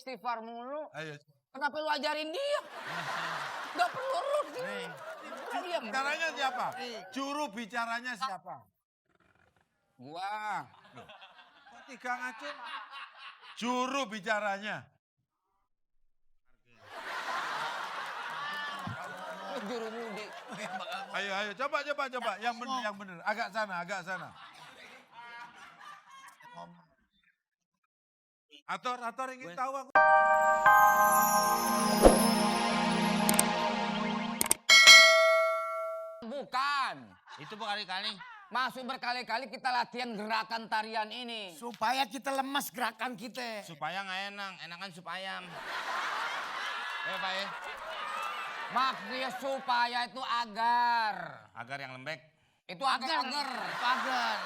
istighfar mulu. Ayo. Kenapa lu ajarin dia? Gak perlu lu. Nih. Diam. Bicaranya siapa? Juru bicaranya siapa? Gua. Kok tiga ngaco? Juru bicaranya. Juru mudi. Ayo, coba. Yang bener. Agak sana. Ator ingin tahu aku. Bukan. Itu berkali-kali. Masuk berkali-kali kita latihan gerakan tarian ini. Supaya kita lemas gerakan kita. Supaya nggak enakan supaya. Pak ya. Maksudnya supaya itu agar. Agar yang lembek. Itu agar. Itu agar.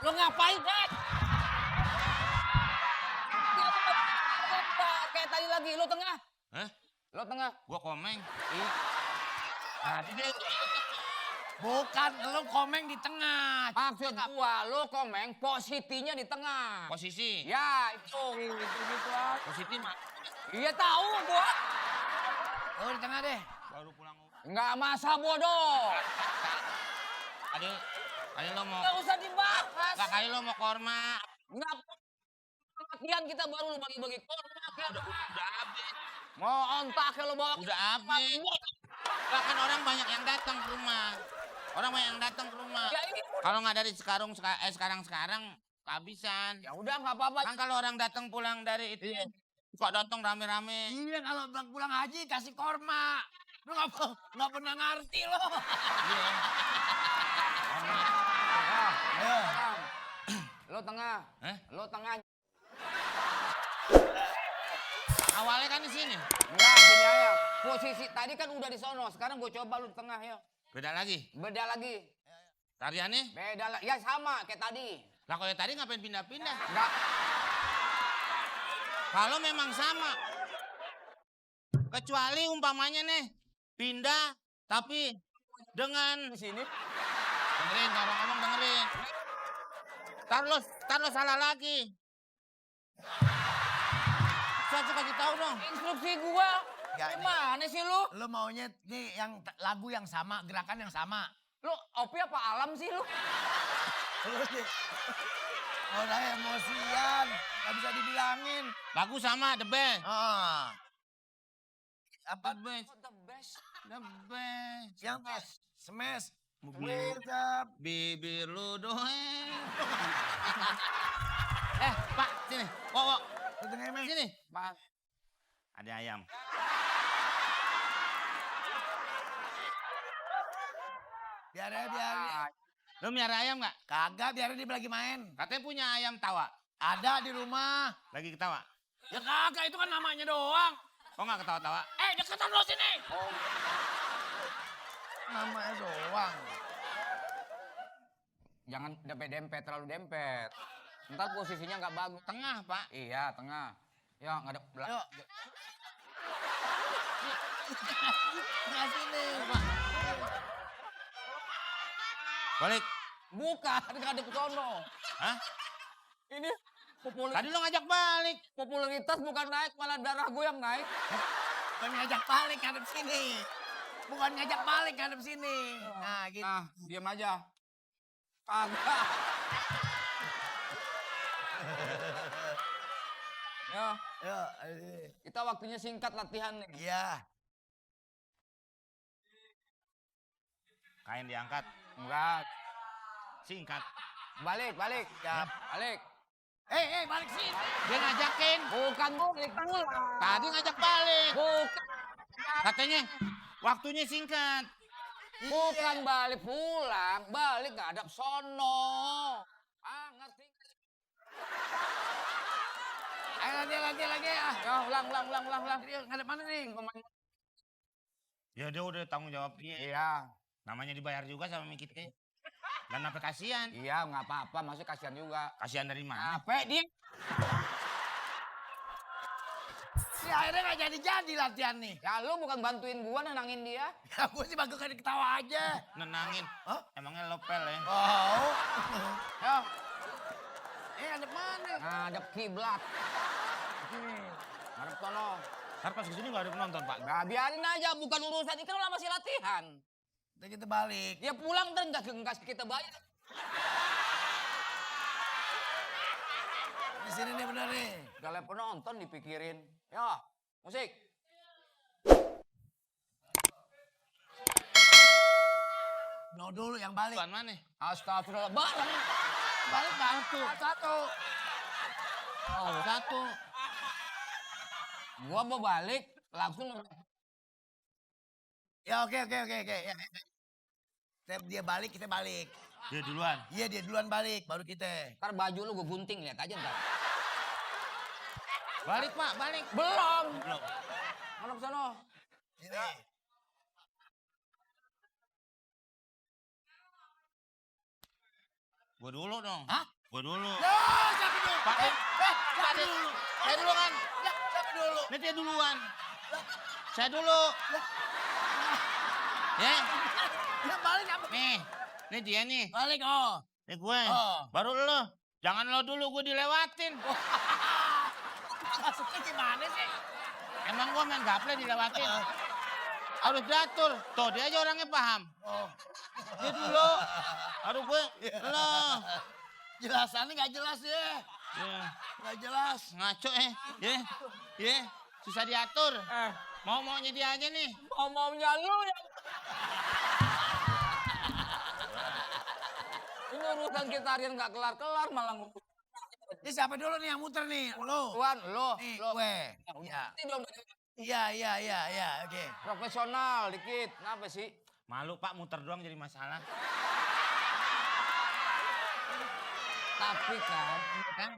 Lo ngapain, Jack? Kayak tadi lagi, lo tengah. Hah? Lo tengah. Gua komeng. Bukan, lu komeng di tengah. Maksud gua, lo komeng positinya di tengah. Posisi. Ya, itu gitu aja. Posisi mah. Iya tahu gua. Lu di tengah deh. Baru pulang. Nggak masa bodoh. Kali lo mau. Nggak usah dibahas. Nggak kali lo mau korma. Nggak. Latihan kita baru lo bagi-bagi korma. Udah habis. Mau ontak ya lo bawa. Udah habis. Bahkan orang banyak yang datang ke rumah. Ya ini. Kalau nggak dari sekarang kehabisan. Ya udah nggak apa-apa. Kan kalau orang datang pulang dari itu. Kok datang rame-rame. Iya, kalau pulang haji kasih korma. Lu nggak pernah ngerti lo. Iya. Ayo. Lo tengah. Hah? Lo tengah. Awalnya kan di sini. Enggak, sini aja. Posisi tadi kan udah di sono. Sekarang gue coba lu di tengah ya. Beda lagi. Beda lagi. Tariannya? Beda lagi. Ya sama kayak tadi. Lah kalau tadi ngapain pindah-pindah? Enggak. Kalau memang sama. Kecuali umpamanya nih. Pindah tapi dengan Di sini. dengerin kalau ngomong dengerin. Tar lo salah lagi. Saya kasih tahu dong. Instruksi gua. Ya, Gimana sih lu? Lu maunya nih yang lagu yang sama, gerakan yang sama. Lu opi apa alam sih lu? Lu sih. Udah emosian, nggak bisa dibilangin. Lagu sama the best. Ah. Apa? The best. The best. The best. Yang smash. Bibir, Mantap. bibir lu doeng. Pak, sini. Kok. Lu tengah Mas. Sini. Mas. Ada ayam. Biar. Lu miara ayam nggak? Kagak, biarin dia lagi main. Katanya punya ayam tawa. Ada di rumah. Lagi ketawa. Ya kagak, itu kan namanya doang. Kok nggak ketawa-tawa? Deketan lo sini. Namanya doang. Jangan dempet-dempet, terlalu dempet. Ntar posisinya nggak bagus. Tengah, Pak. Iya, tengah. Ya, nggak ada. Yuk. Nggak sini. Balik. Bukan, nggak ada ke sono. Hah? Ini Tadi lo ngajak balik. popularitas bukan naik, malah darah gue yang naik. Bukan ngajak balik ngadep sini. Bukan ngajak balik ngadep sini. Nah, gitu. Nah, diam aja. Kagak. Ya, Yuk. kita waktunya singkat latihan nih. Iya. Kain diangkat. Enggak. Singkat. Balik. Balik. Balik sini. Dia ngajakin. Bukan balik tengah. Tadi ngajak balik. Bukan. Katanya waktunya singkat. Bukan balik pulang, balik ngadap sono. Ah, ngerti? Ayo lagi. Ya, ulang. Ngadep mana nih? Ya dia udah tanggung jawabnya. Iya, Namanya dibayar juga sama Mikitnya. Dan apa kasihan? iya nggak apa-apa, masuk kasihan juga. Kasihan dari mana? Capek dia. Si akhirnya nggak jadi latihan nih. Ya lu bukan bantuin gua nenangin dia. Ya gue sih bagus kan ketawa aja. Nenangin. Hah? Emangnya lopel ya? Oh. Ya, Ngadep mana? ngadep kiblat. Sini. Ngadep sono. Ntar pas kesini nggak ada penonton, Pak. Nah, biarin aja, bukan urusan itu kan masih latihan. Ntar kita balik. Dia pulang ntar nggak kita bayar. Di sini nih bener nih. Kalau penonton dipikirin. Ya, musik. No dulu yang balik. Bukan mana? Astagfirullah, bareng. Balik satu. Satu. Oh, satu. Gua mau balik, langsung. Ya oke. Ya. Dia balik, kita balik. Dia duluan. Iya dia duluan balik, baru kita. Ntar baju lu gue gunting, lihat aja ntar. Balik, Pak, balik. Belum. Belum. Mana ke sono? Ini. Gua dulu dong. Hah? Gua dulu. Ya, siapa dulu? Pak, Siapa dulu? saya dulu kan. Ya, siapa dulu? Ini dia duluan. Saya dulu. Ya, Ya balik apa? nih. Ini dia nih. Balik oh. Ini gue. Oh. Baru lo. Jangan lo dulu, gue dilewatin. Maksudnya gimana sih? Emang gue main gaple dilewatin. Harus diatur. Tuh, dia aja orangnya paham. Oh. Dia dulu. Baru gue. Lo. Jelasannya nggak jelas ya. Ya. Nggak jelas. Ngaco ya. Susah diatur. Mau-maunya dia aja nih. Mau-maunya lu ya. Ini urusan kita harian nggak kelar-kelar malah ngumpul. Ini siapa dulu nih yang muter nih? Lo. Tuan, lo. Nih, Lo. gue. Iya. Ini dong Iya, oke. profesional dikit. Kenapa sih? Malu Pak, muter doang jadi masalah. Tapi kan,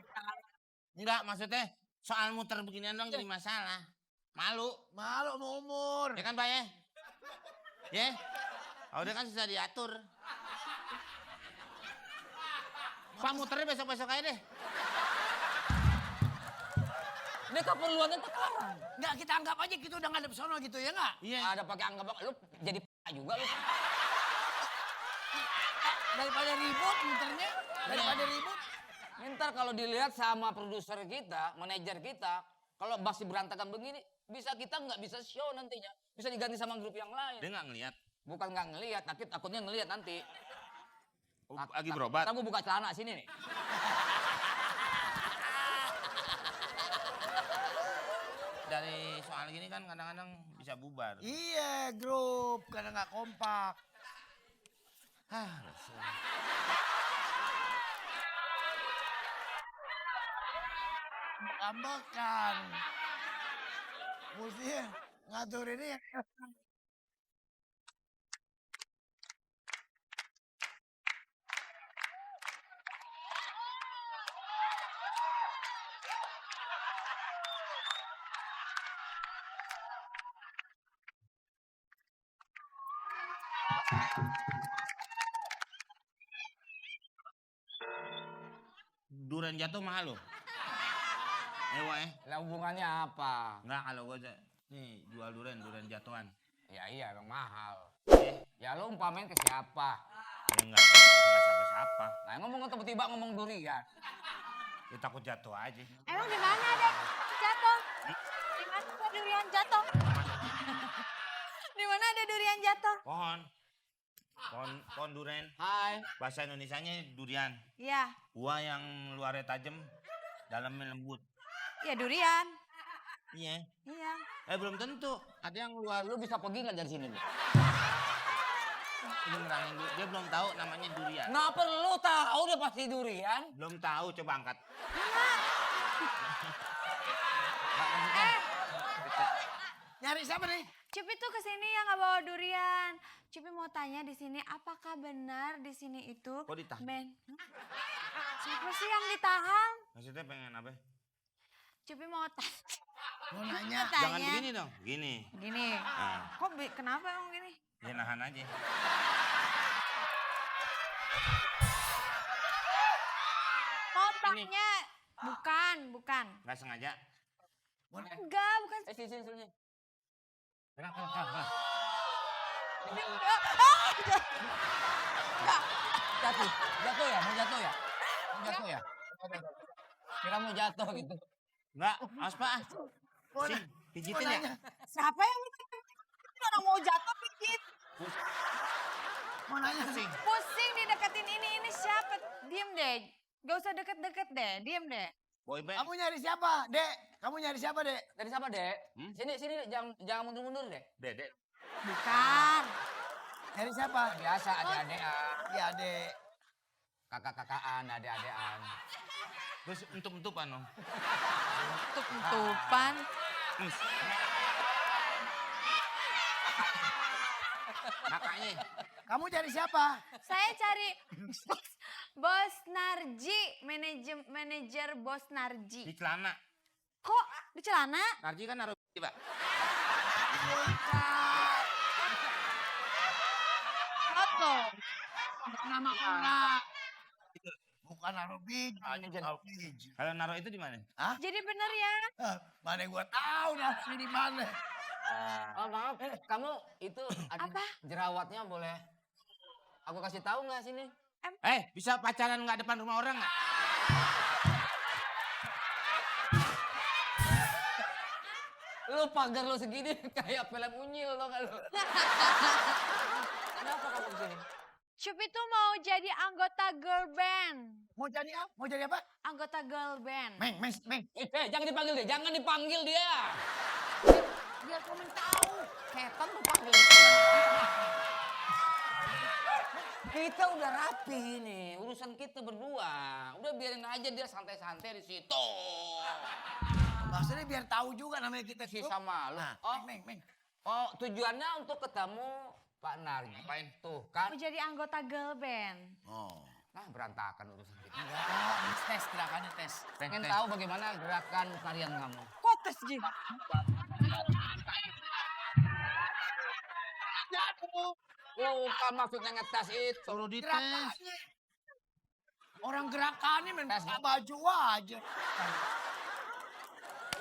Enggak, maksudnya soal muter beginian doang jadi masalah. Malu. Malu sama umur. Ya kan Pak ya? Ya? Kalau dia kan susah diatur. Pak muternya besok-besok aja deh. ini keperluannya sekarang. Nggak, kita anggap aja kita udah ngadep sono gitu ya nggak? Iya. Ada pakai anggap lu jadi juga lu. Daripada ribut muternya. Daripada ribut. Ntar kalau dilihat sama produser kita, manajer kita, kalau masih berantakan begini, kita nggak bisa show nantinya. Bisa diganti sama grup yang lain. Dia nggak ngeliat. Bukan nggak ngelihat, tapi takutnya ngelihat nanti. Lagi berobat. Ntar gua buka celana sini nih. Dari soal gini kan kadang-kadang bisa bubar. Iya, grup karena nggak kompak. Ambekan. Mesti ngatur ini ya. Durian jatuh mahal loh. Wak ya. Lah hubungannya apa? Enggak kalau gue nih jual durian jatuhan. Ya iya emang mahal. Eh, Ya lu umpamain ke siapa? ya enggak siapa-siapa. Nah ngomong tiba-tiba ngomong durian. Ya takut jatuh aja. Emang di mana ada jatuh? Di mana ada durian jatuh? Di mana ada durian jatuh? Pohon durian. Hai. Bahasa Indonesianya durian. Iya, Buah yang luarnya tajam, dalamnya lembut. ya durian. Iya. Iya. Belum tentu. Ada yang luar, lu bisa pergi nggak dari sini nih? Ini nerangin dulu. Dia belum tahu namanya durian. Nggak perlu tahu dia pasti durian. Belum tahu, coba angkat. Nyari siapa nih? Cupi tuh kesini ya nggak bawa durian. Cupi mau tanya di sini apakah benar di sini itu Kok ditahan? Siapa sih yang ditahan? Maksudnya pengen apa? Cupi mau Mau nanya. Jangan begini dong. Gini. Gini. Nah, Kok kenapa emang gini? ya nahan aja. Mau tanya. Bukan. Nggak sengaja. Enggak, bukan. Sini. Jatuh ya, mau jatuh ya? Kira mau jatuh gitu. Enggak, awas Pak. Sing, pijitin ya. Siapa yang minta pijit? Orang mau jatuh pijit. Mau nanya sih. Pusing dideketin ini siapa? Diem deh. Gak usah deket-deket deh, diem deh. Boyband. Kamu nyari siapa, Dek? Kamu nyari siapa, Dek? Dari siapa, Dek? Sini, jangan mundur-mundur, Dek. Dedek. Bukan. Nyari siapa? Biasa adik-adikan, Iya, Dek. kakak-kakakan, adik-adikan. Terus entup-entupan dong. Tutupan. Kakaknya. Kamu cari siapa? Saya cari Bos Narji, manajer Bos Di Narji. celana. Kok di celana? Narji kan naruh Pak. Foto. Nama orang. Bukan naruh biji. Naruh biji. Kalau naruh itu di mana? Jadi bener ya. Mana gua tahu naruhnya di mana. Oh maaf, kamu itu ada Apa? jerawatnya boleh aku kasih tahu nggak sini? Bisa pacaran nggak depan rumah orang nggak? Lu pagar lu segini kayak film unyil lo kan lu. Kenapa kamu kesini? Cup itu mau jadi anggota girl band. Mau jadi apa? Mau jadi apa? Anggota girl band. Meng. Jangan dipanggil deh, jangan dipanggil dia. Biar kamu tahu. Setan tuh panggil. Kita udah rapi nih, urusan kita berdua. Udah biarin aja dia santai-santai di situ. Maksudnya biar tahu juga namanya kita Si grup. sama lu. Nah, Oh, Meng. tujuannya untuk ketemu Pak Narji. Ngapain? Tuh kan. Mau jadi anggota girl band. Oh. Nah, berantakan urusan kita. Enggak, tes gerakannya tes. Pengen tahu bagaimana gerakan tarian kamu? Kok tes Jim? Bukan maksudnya ngetes itu. Suruh dites. Gerakannya. Orang gerakannya main Tes. buka baju aja.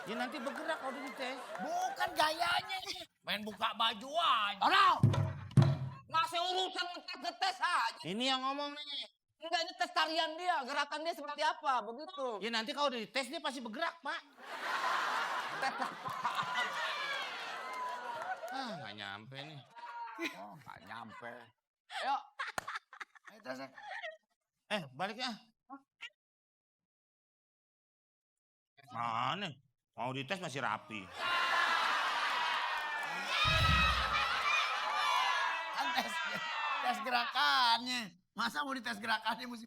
Ya nanti bergerak kalau dites. Bukan gayanya. Main buka baju aja. Tolong! Masih urusan ngetes aja. Ini yang ngomong nih. Enggak, ini tes tarian dia. Gerakan dia seperti apa, begitu. Ya nanti kalau dites dia pasti bergerak Pak. Tes apa? Nggak nyampe nih. Oh, nggak nyampe. Yuk, Ayo tesnya. Balik ya. Mana? Mau dites masih rapi. Kan tes gerakannya. Masa mau dites gerakannya mesti.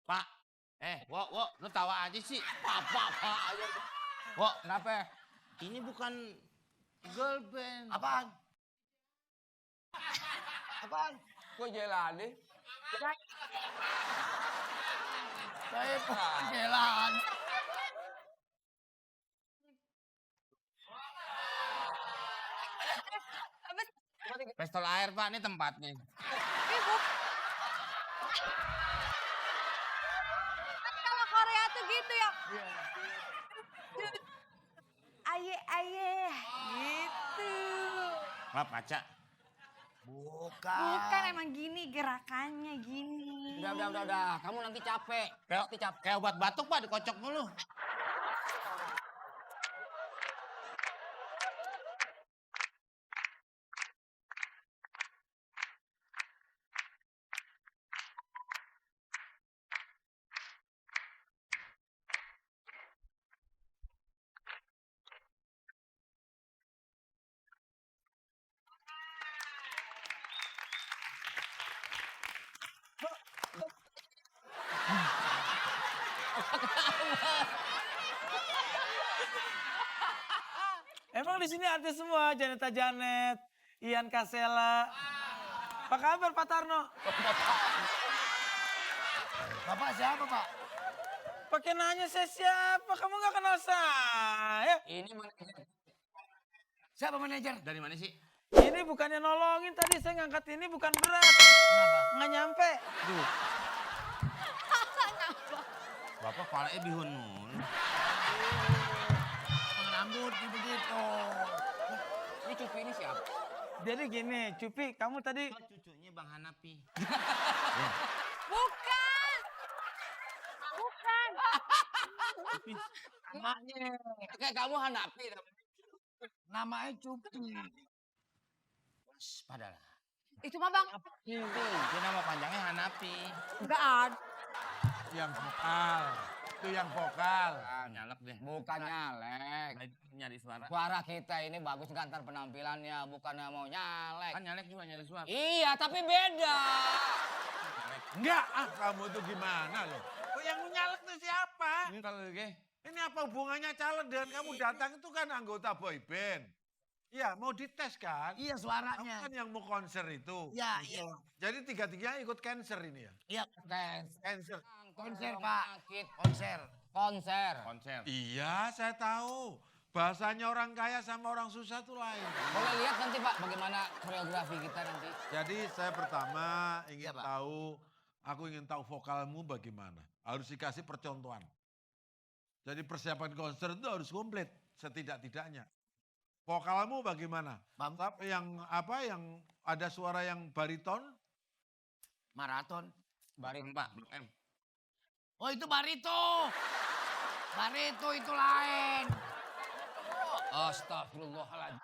Pak. Wo, lu tawa aja sih. apa aja. Wo, Kenapa? ini bukan girl band. Apaan? Apaan? Kok jelani? Saya jalan. Pistol air Pak, ini tempatnya. Kan kalau Korea tuh gitu ya. Aye. Gitu. Maaf, Paca. Bukan. Bukan emang gini gerakannya gini. Udah. Kamu nanti capek. Nanti capek. Kayak obat batuk Pak, dikocok mulu. Emang di sini artis semua, Janeta Janet, Ian Kasela. Apa kabar Pak Tarno? Bapak siapa, Pak? Pakai nanya saya siapa? Kamu nggak kenal saya? Ini manajer. Siapa manajer? Dari mana sih? Ini bukannya nolongin tadi, saya ngangkat ini bukan berat. Kenapa? Nggak nyampe. Bapak Bapak palanya bihun mulu. Rambut begitu. Ini Cupi ini siapa? Jadi gini, Cupi, kamu tadi Oh, cucunya Bang Hanapi. Bukan. Bukan. Namanya, Kayak kamu Hanapi. namanya Cupi. Padahal. Itu mah bang. Itu nama panjangnya Hanapi. Enggak ada. Yang vokal. Itu yang vokal. Nyalek deh. Bukan nyalek. Nyari suara. Suara kita ini bagus gantar penampilannya, bukannya mau nyalek. Kan nyalek juga nyari suara. Iya, tapi beda. Enggak, kamu tuh gimana loh? Kok yang nyalek tuh siapa? Ini kalau Ge. Ini apa hubungannya caleg dengan kamu datang itu kan anggota boyband. Iya, mau dites kan? Iya Kamu suaranya. kan yang mau konser itu. Iya, iya. Jadi tiga-tiganya ikut cancer ini ya? Iya, Cancer. konser Pak. Penyakit. Konser. Konser. Konser. Iya, saya tahu. Bahasanya orang kaya sama orang susah tuh lain. Boleh lihat nanti Pak bagaimana koreografi kita nanti. Jadi saya pertama Iya, ingin Pak. aku ingin tahu vokalmu bagaimana. Harus dikasih percontohan. Jadi persiapan konser itu harus komplit setidak-tidaknya. Vokalmu bagaimana? Bam. Yang ada suara yang bariton? Maraton. Baring Pak, Blok M. Oh itu barito. Barito itu lain. Astagfirullahaladzim.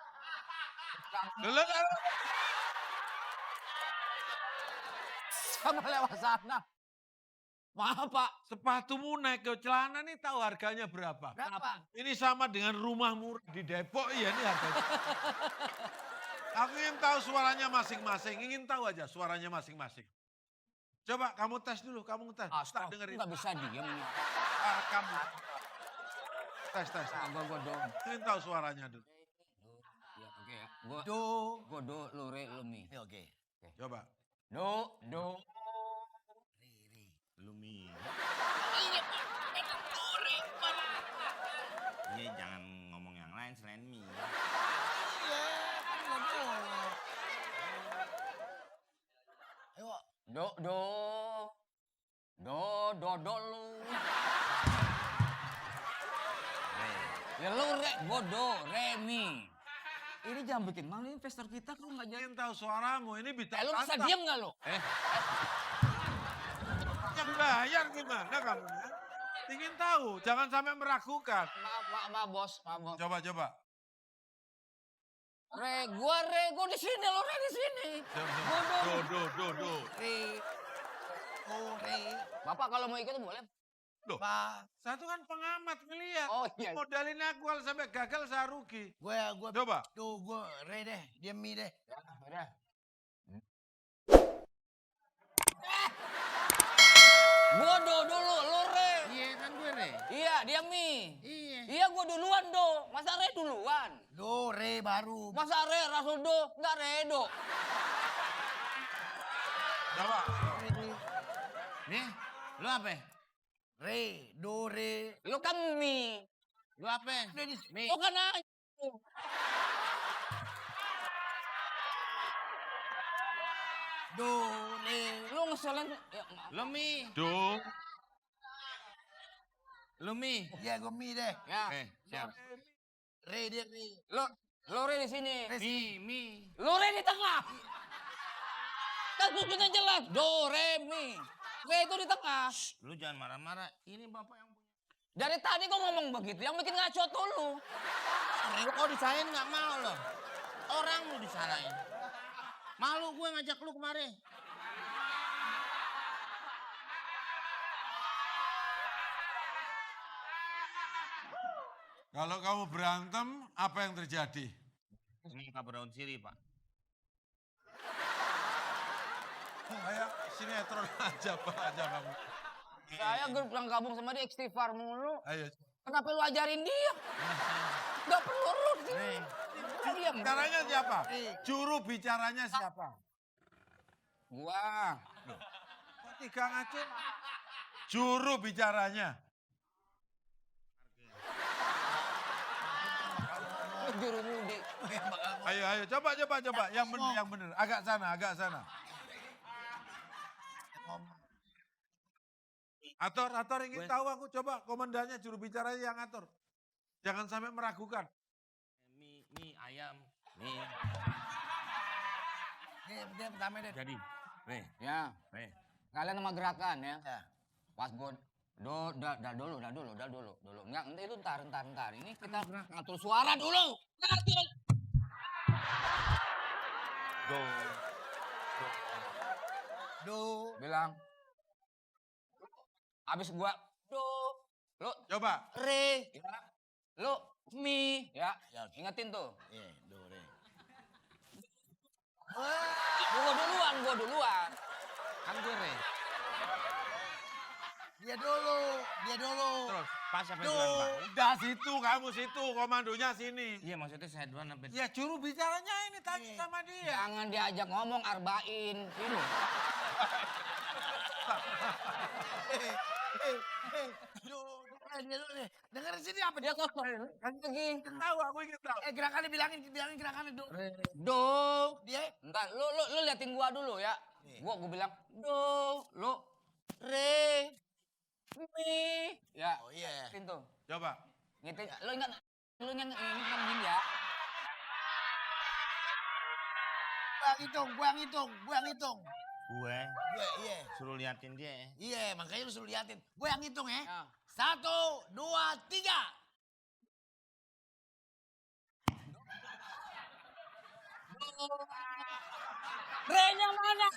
Dulu Sama lewat sana. Maaf Pak. sepatumu naik ke celana nih tahu harganya berapa? Berapa? Ini sama dengan rumah murah di Depok, iya ini harganya. Aku ingin tahu suaranya masing-masing, ingin tahu aja suaranya masing-masing. Coba kamu tes dulu, kamu tes. Tak Astagfirullah, dengerin. nggak bisa diem. Kamu. Tes. Gue do. Ingin tahu suaranya dulu. Ya, oke ya. Gue Do. do, lu, re, lu, mi. Oke. Coba. Do, do. Lumi. Iya, jangan ngomong yang lain selain mi. Iya, kan nggak boleh. Ayo, Do, do. Do, lu. Ya lu, re, gue do, re, mi. Ini jangan bikin malu, ini investor kita kok nggak jadi. Ingin tahu suaramu, ini bintang Lu bisa tamu. diem nggak lu? Yang bayar gimana kamu? Ya? Ingin tahu, jangan sampai meragukan. Maaf, bos, maaf, bos. Coba. Re, gue di sini, lo re di sini. Do. re. Oh, re. Bapak kalau mau ikut boleh. Loh, Pak. satu kan pengamat ngeliat. Oh iya. Modalin aku kalau sampai gagal saya rugi. Gue Coba. tuh gue re deh, dia mi deh. Ya, udah. Gue do dulu, lo re. Iya kan gue re. Iya, dia mi. Iya. Iya, gue duluan do. Masa re duluan? Do, re baru. Masa re Rasul do, nggak re do. Coba. Nih, lu apa? Re, do, re. Lu kan mi. Lu apa? Mi. Lu kan aja. Do, re. Lu ngeselin. Ya, maaf. Lu mi. Do. Lu mi. Ya, gue mi deh. Ya. Oke, siap. Re, dia re. Lu re di sini. Mi. Lu re di tengah. Kan susunnya jelas. Do, re, mi. Re itu di tengah. Lu jangan marah-marah. Ini bapak yang punya. Dari tadi kok ngomong begitu, yang bikin ngaco tuh lu. Lu kok disalahin nggak mau lo? Orang lu disalahin. Malu gue ngajak lu kemari. Kalau kamu berantem, apa yang terjadi? Ini kabar daun siri, Pak. Kayak sinetron aja Pak, aja kamu. Saya grup yang gabung sama dia istighfar mulu. Ayo. Kenapa lu ajarin dia? Gak perlu lu. Diam. Bicaranya siapa? Juru bicaranya siapa? Gua. Kok tiga ngaco? Juru bicaranya. Juru mudi. Ayo, coba. Yang bener. Agak sana. Ator ingin tahu aku. Coba komandannya, juru bicaranya yang atur. Jangan sampai meragukan. Mie ayam. Mie. Dia pertama deh. Jadi, weh, Ya, weh. kalian sama gerakan ya. Ya. Pas gue dah dulu. Enggak, itu ntar. Ini kita ngatur suara dulu. Ngatur. Do. Do. Bilang. Abis gua do, lo Coba. re, ya. Lo mi, ya. Ya. Ingetin tuh. Iya, do re. Gua duluan. Kan gue re. Dia dulu. Terus. Pas sampai Do. duluan, Pak. Udah situ, kamu situ, komandonya sini. Iya, maksudnya saya duluan sampai. Ya juru bicaranya ini tanya sama dia. Jangan diajak ngomong arba'in. Sini. Do. Dia dulu nih. Dengerin sini apa Dia dia? kok lagi. Tahu, aku ingin tahu. Gerakannya bilangin gerakannya do. Do. Dia Entar lu liatin gua dulu ya. Nih. Gua bilang do, lo re, mi. Ya. Oh iya. Ingetin tuh. Coba. Ngitung, lu ingat gini ya. Gua yang hitung. Gue Iya. suruh liatin dia ya. Iya, makanya lu suruh liatin. Gue yang hitung ya. Ya. 1, 2, 3. Re-nya mana?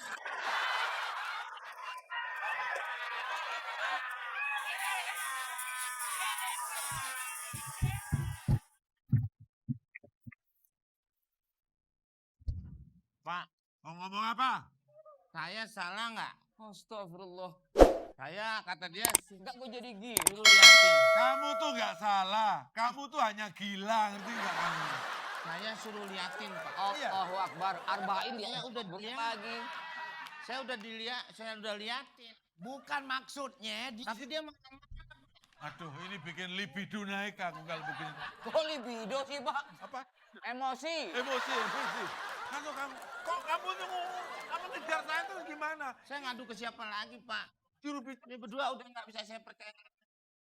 Pak, Mau ngomong apa? saya salah nggak? Astagfirullah. Saya kata dia Enggak gue jadi gini. suruh liatin. Kamu tuh nggak salah. Kamu tuh hanya gila, ngerti nggak kamu? Saya suruh liatin, Pak. Iya. Allahu Akbar. Arba'in dia Saya udah bukan dia. lagi. Saya udah liatin. Bukan maksudnya Tapi dia makan. Aduh, ini bikin libido naik aku kalau begini. Kok libido sih, Pak? Apa? Emosi. Emosi. Kalau kamu tuh kamu ngejar saya tuh gimana? Saya ngadu ke siapa lagi, Pak? Juru bicara. Ini berdua udah nggak bisa saya percaya.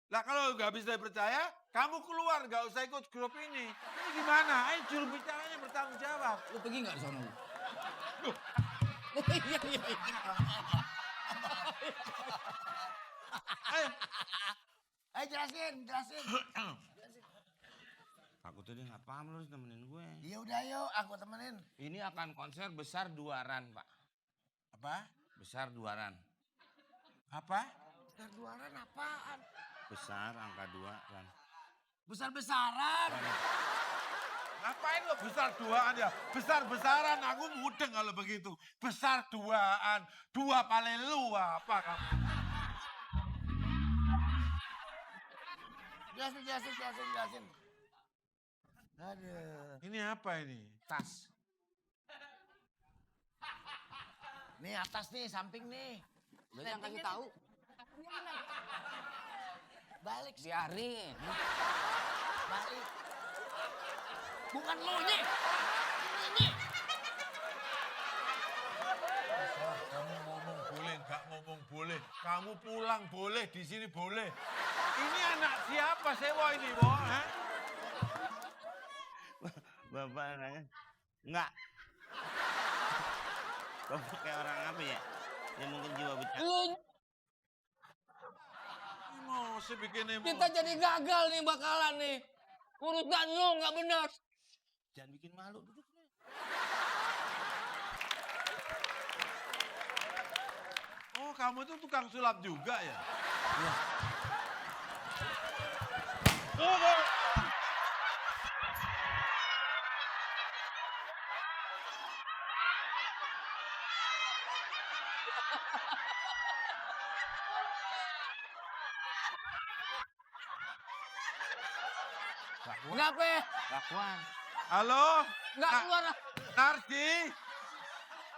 Lah kalau nggak bisa percaya, kamu keluar, nggak usah ikut grup ini. Ini gimana? Ayo juru bicaranya bertanggung jawab. Lu pergi nggak di sana? Loh, Iya. ayo. Ayo jelasin. Aku tuh dia nggak paham, lu harus temenin gue. Ya udah yuk, aku temenin. Ini akan konser besar 2 ran, Pak. Apa? Besar 2 ran. Apa? Besar duaran apaan? Besar angka 2 ran. Besar-besaran. Ngapain lo besar duaan ya? Besar-besaran, aku mudeng kalau begitu. Besar duaan, 2 palelu apa kamu? Jelasin. Aduh. Ini apa ini? Tas. Nih atas nih, samping nih. Lu yang kasih tahu. Balik, Biarin. balik. Bukan lu nih. Ini. Kamu ngomong boleh, nggak ngomong boleh. Kamu pulang boleh, di sini boleh. Ini anak siapa sewa ini, Bo? Hah? Bapak anaknya. Enggak. Bapak kayak orang apa ya? Yang mungkin jiwa bicara. Lu Emosi bikin emosi. kita jadi gagal nih bakalan nih. Urusan lu nggak benar. Jangan bikin malu, duduk. Oh, kamu itu tukang sulap juga ya? Iya. Kenapa? Lakuan. Halo? Nggak Na- keluar. Narji?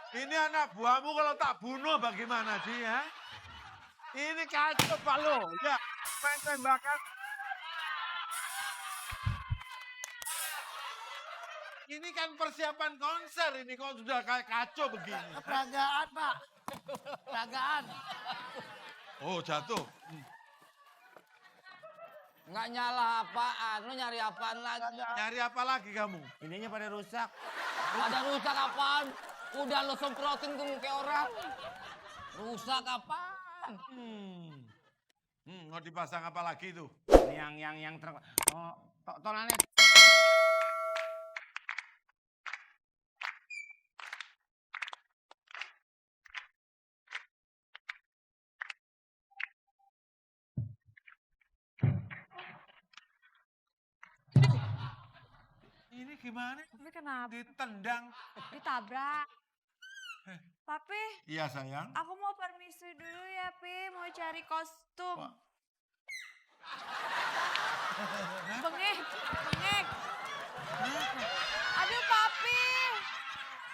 Ini anak buahmu kalau tak bunuh bagaimana sih, ya? Ini kacau, Pak lo. Ya, main tembakan. Ini kan persiapan konser ini kok sudah kayak kacau begini. Peragaan, Pak. Peragaan. Oh, jatuh. Nggak nyala apaan, lu nyari apaan lagi? Nyari apa lagi kamu? Ininya pada rusak. Ada rusak apaan? Udah lo semprotin ke muka orang. Rusak apaan? Mau dipasang apa lagi tuh? Yang oh, tolannya. Ini gimana? Tapi kenapa? Ditendang. Ditabrak. Papi, Iya sayang. aku mau permisi dulu ya, Pi. Mau cari kostum. Bengek, bengek. Aduh, Papi.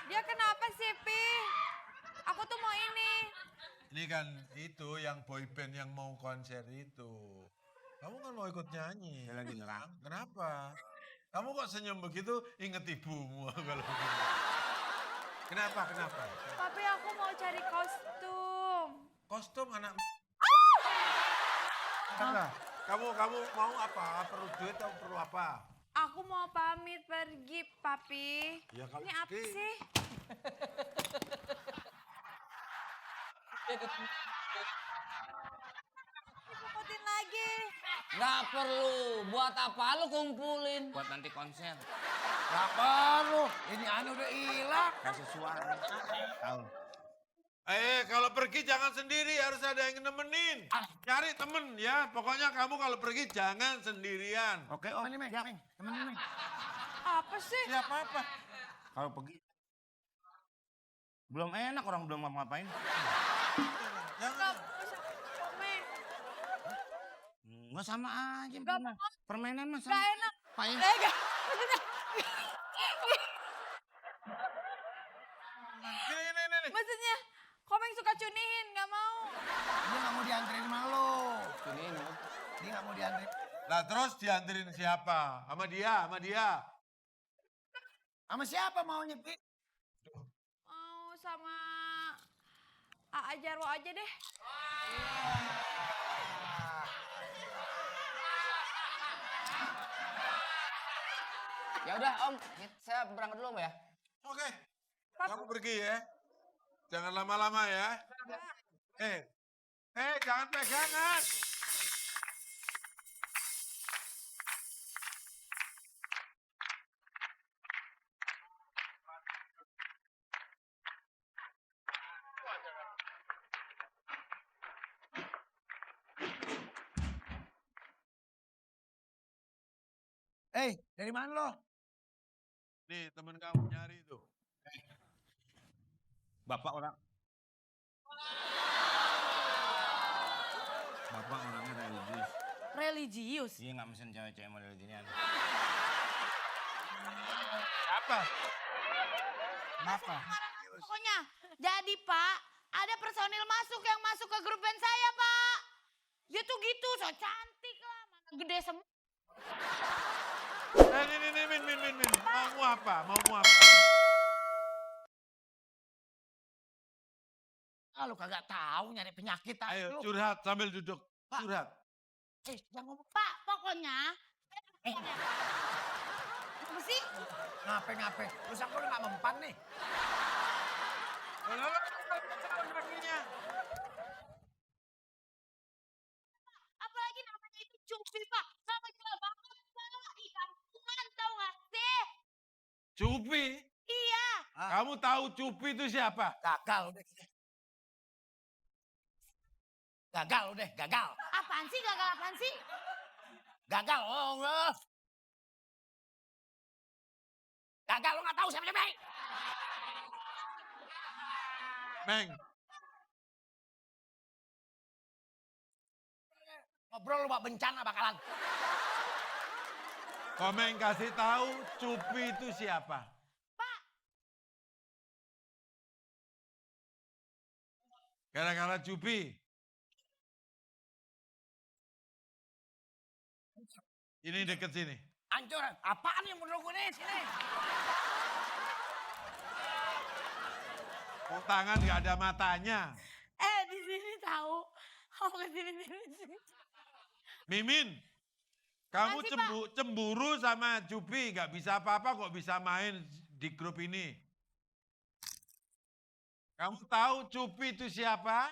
Dia kenapa sih, Pi? Aku tuh mau ini. Ini kan itu yang boyband yang mau konser itu. Kamu kan mau ikut nyanyi. Dia lagi nerang. Kenapa? Kamu kok senyum begitu? Inget ibumu kalau begitu. Kenapa? Papi, aku mau cari kostum. Kostum anak. Kenapa? Kamu mau apa? Perlu duit atau perlu apa? Aku mau pamit pergi, Papi. Ya, kalau Ini apa pergi. sih? Dipukutin lagi. Nggak perlu. Buat apa lu kumpulin? Buat nanti konser. Gak perlu. Ini anu udah hilang. Kasih suara. Tahu. Kalau pergi jangan sendiri, harus ada yang nemenin. Cari temen ya, pokoknya kamu kalau pergi jangan sendirian. Oke, Om. Temenin, Meng. Siap. Meng. Temenin, Meng. Apa sih? Ya apa-apa. Kalau pergi. Belum enak, orang belum ngapain. Jangan. Komen. Nggak sama aja. Gak Permainan. mau. Permainan mah Gak sama. enak. Paling. Gak. Ini. Maksudnya, Komeng suka cunihin, gak mau. Dia gak mau dianterin sama lo. Ini. Dia gak mau dianterin. Nah terus dianterin siapa? Sama dia. Sama siapa maunya, Pi? Mau sama Aa Jarwo aja deh. Ya udah Om, saya berangkat dulu Om ya. Oke. Kamu pergi ya. Jangan lama-lama ya. Jangan pegangan. Dari mana lo? Nih temen kamu nyari itu. Bapak orangnya religius. Religius. Dia nggak mesen cewek-cewek model ginian. Apa? Kenapa? Pokoknya, jadi Pak, ada personil yang masuk ke grup band saya Pak. Dia tuh gitu, so cantik lah, mana gede semua. Min. Maumu apa? Ah, lu kagak tahu nyari penyakit Ayo lu. curhat sambil duduk. Pak. Curhat. Jangan ngomong. Pak, pokoknya. Apa sih? Ngapain? Terus aku udah gak mempan nih. Kakinya. Apalagi namanya itu Cupi Pak. Sama jual banget Pak. Ikan bungan tau gak sih? Cupi. Iya. Kamu tahu Cupi itu siapa? Gagal udah. Gagal. Apaan sih? Gagal apaan sih? Gagal, oh. Gagal, lu gak tahu siapa. Meng. Ngobrol lu bak bencana bakalan. Komeng kasih tahu Cupi itu siapa? Pak. Gara-gara Cupi. Ini deket sini. Hancur. Apaan yang menurut gue nih sini? Tangan gak ada matanya. Di sini tahu. Oh, kesini. Mimin, kamu Makasih, Pak. cemburu sama Cupi, gak bisa apa-apa kok bisa main di grup ini. Kamu tahu Cupi itu siapa?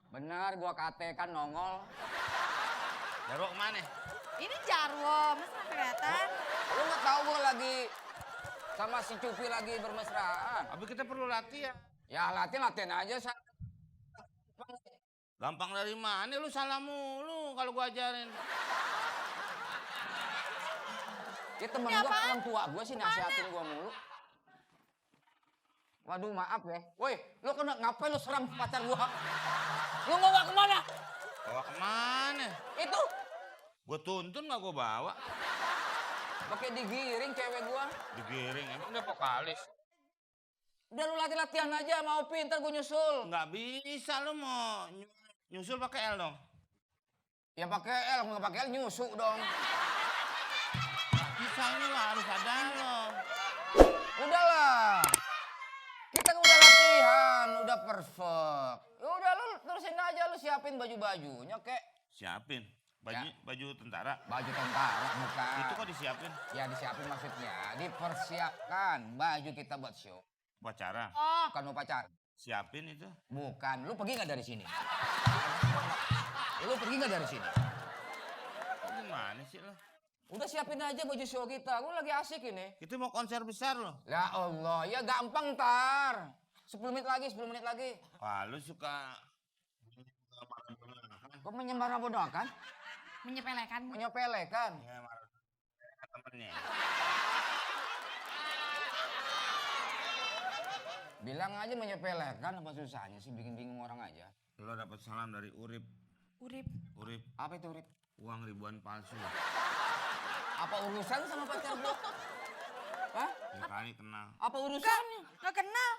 Benar, gua kate kan nongol. Jarwo kemana? Ini Jarwo, mas nggak kelihatan. Lu nggak tahu gua lagi sama si Cupi lagi bermesraan. Tapi kita perlu latihan. Ya latihan aja. Gampang dari mana? Lu salah mulu kalau gua ajarin. Ya temen Ini gua, apaan? orang tua gua sih nasihatin gua mulu. Waduh maaf ya. Woi, lu kena ngapain lu serang pacar gua? Lu mau bawa kemana? Bawa kemana? Itu. Gua tuntun nggak gua bawa. Pakai digiring cewek gua. Digiring, emang dia vokalis. Udah lu latihan aja, mau pinter gua nyusul. Nggak bisa lu mau nyusul pakai L dong. Ya pakai L, nggak pakai L nyusuk dong. Misalnya lah harus ada lo. Udahlah. Kita udah latihan, udah perfect. Ya udah lu terusin aja, lu siapin baju-bajunya kek. Siapin. Ya. Baju tentara. Baju tentara bukan. Itu kok disiapin? Ya disiapin maksudnya, dipersiapkan baju kita buat show. Upacara. Oh, Bukan mau pacar. Siapin itu. Bukan, lu pergi nggak dari sini? Lu pergi nggak dari sini? Kok gimana sih lo? Udah siapin aja baju show kita, gue lagi asik ini. Kita mau konser besar loh. Ya Allah, ya gampang tar. 10 menit lagi, 10 menit lagi. Wah lu suka. Kok menyembara bodoh kan? menyepelekan. Menyepelekan. Ya marah temennya. Bilang aja menyepelekan, apa susahnya sih bikin bingung orang aja. Lo dapat salam dari Urip. Urip. Urip, Apa itu Rip? uang ribuan palsu. Apa urusan sama pacar gua? Hah? Ya kali kenal. Apa urusannya? Nggak kenal.